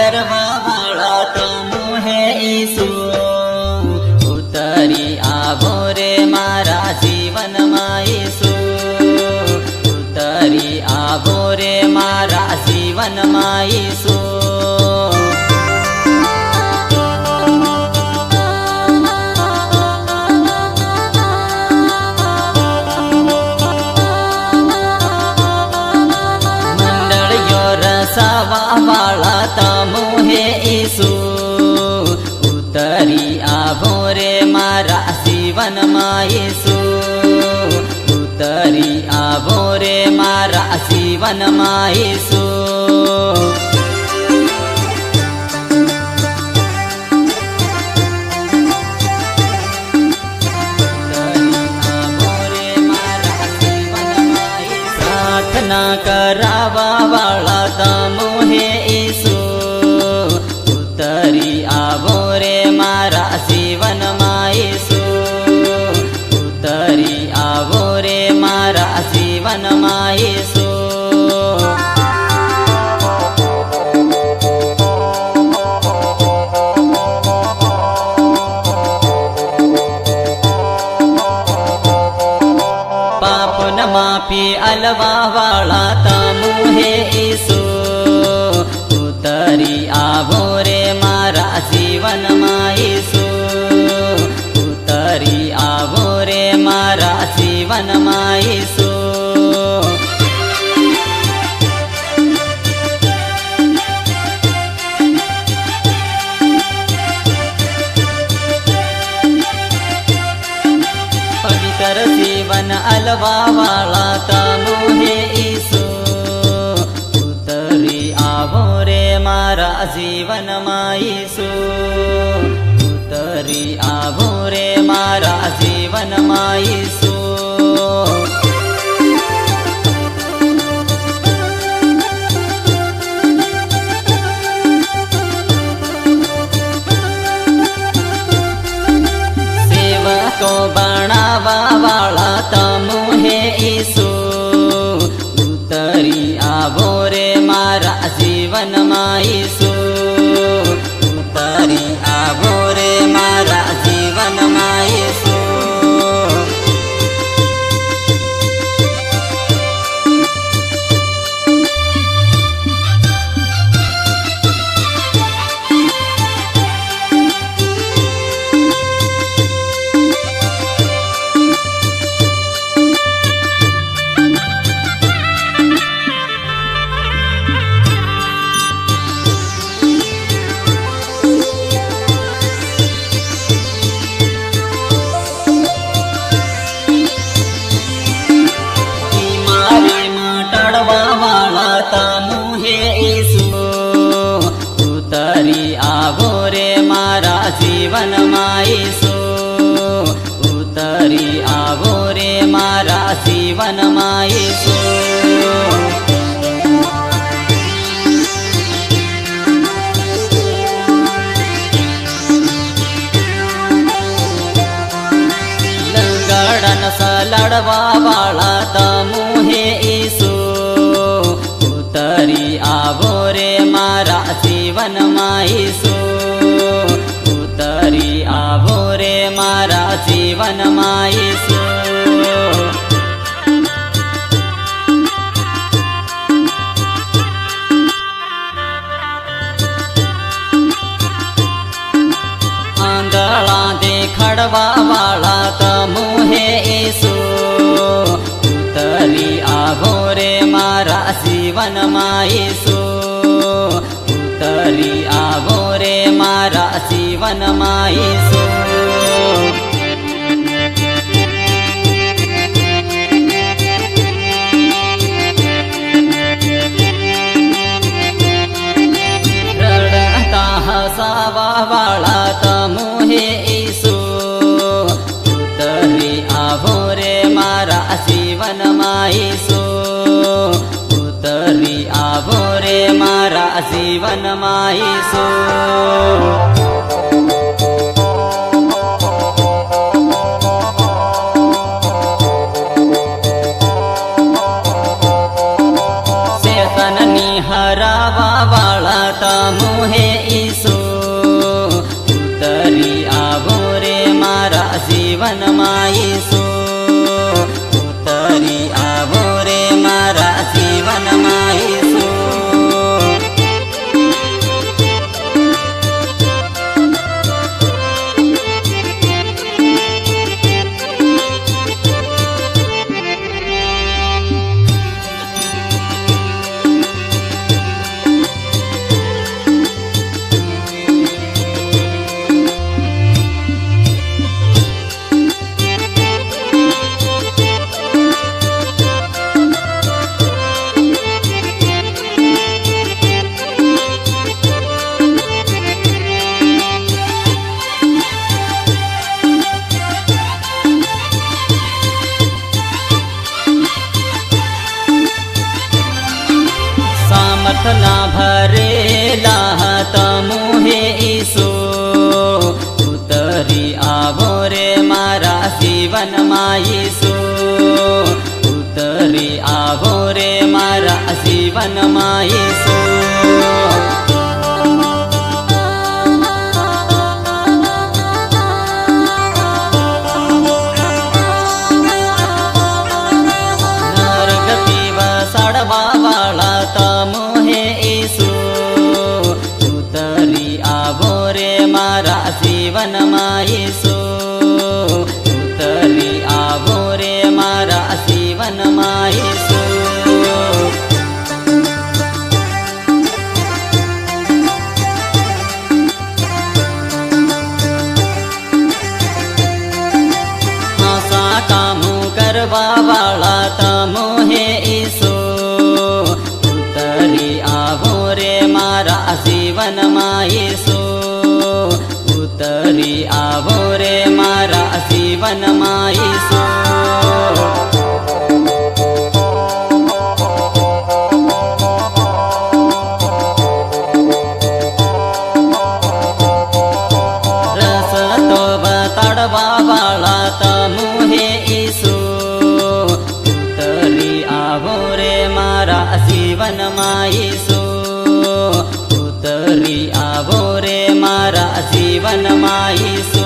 करवा वाला तमु है ईसु उतरी आवो रे मारा जीवन में ईसु उतरी आवो रे मारा जीवन में ईसु रसावा वाला तमु है ईसु उतरी आवो रे मारा जीवन में ईसु उतरी आवो रे मारा जीवन में ईसु प्रार्थना करावा वाला तमु है ईसु उतरी आवो रे मारा जीवन में ईसु उतरी आवो रे मारा जीवन में ईसु मापी अलवा वाला तमु है ईसु उतरी आवो रे मारा जीवन में ईसु उतरी आवो रे मारा जीवन में ईसु पवित्र जीवन अलवा वाला तमु है ईसु उतरी आवो रे मारा जीवन में ईसु उतरी आवो रे मारा जीवन में ईसु को बनावा वाला तमु है ईसु उतरी आवो रे मारा जीवन में ईसु उतरी आवो रे मारा जीवन में ईसु तमु है ईसु उतरी आवो रे मारा जीवन में ईसु उतरी आवो रे मारा जीवन में ईसु लंगड़न सा लड़वा वाला तमु है ईसु उतरी आवो रे मारा जीवन में ईसु उतरी आवो रे मारा जीवन में ईसु आंधळा देखड़वा वाला तमु है ईसु उतरी आवो रे मारा जीवन में ईसु उतरी आवो रे मारा जीवन में ईसु ઈસુ ઉતરી આવો રે મારા જીવનમાં ઈસુ શેતાનની હરાવા વાળા તમુ હે ઈસુ ઉતરી આવો રે મારા જીવનમાં ઈસુ ઉતરી આવો રે મારા જીવનમાં ઈસુ સામર્થના ભરેલા તમુ હે ઈસુ ઉતરી આવો રે મારા જીવનમાં ઈસુ ઉતરી આવો રે મારા જીવનમાં ઈસુ નરગતિ વસાડવા વાળા તમુ હે ઈસુ ઉતરી આવો રે મારા જીવનમાં ઈસુ ઉતરી આવો રે મારા જીવનમાં ઈસુ આશા કામો કરવા વાળા તમો હે ઈસુ ઉતરી આવો રે મારા જીવનમાં ઈસુ ઉતરી આવો રે મારા જીવનમાં ઈસુ રસ્તો બતાડવા વાળા તમુ હે ઈસુ ઉતરી આવો રે મારા જીવનમાં ઈસુ ઉતરી આવો રે મારા જીવનમાં ઈસુ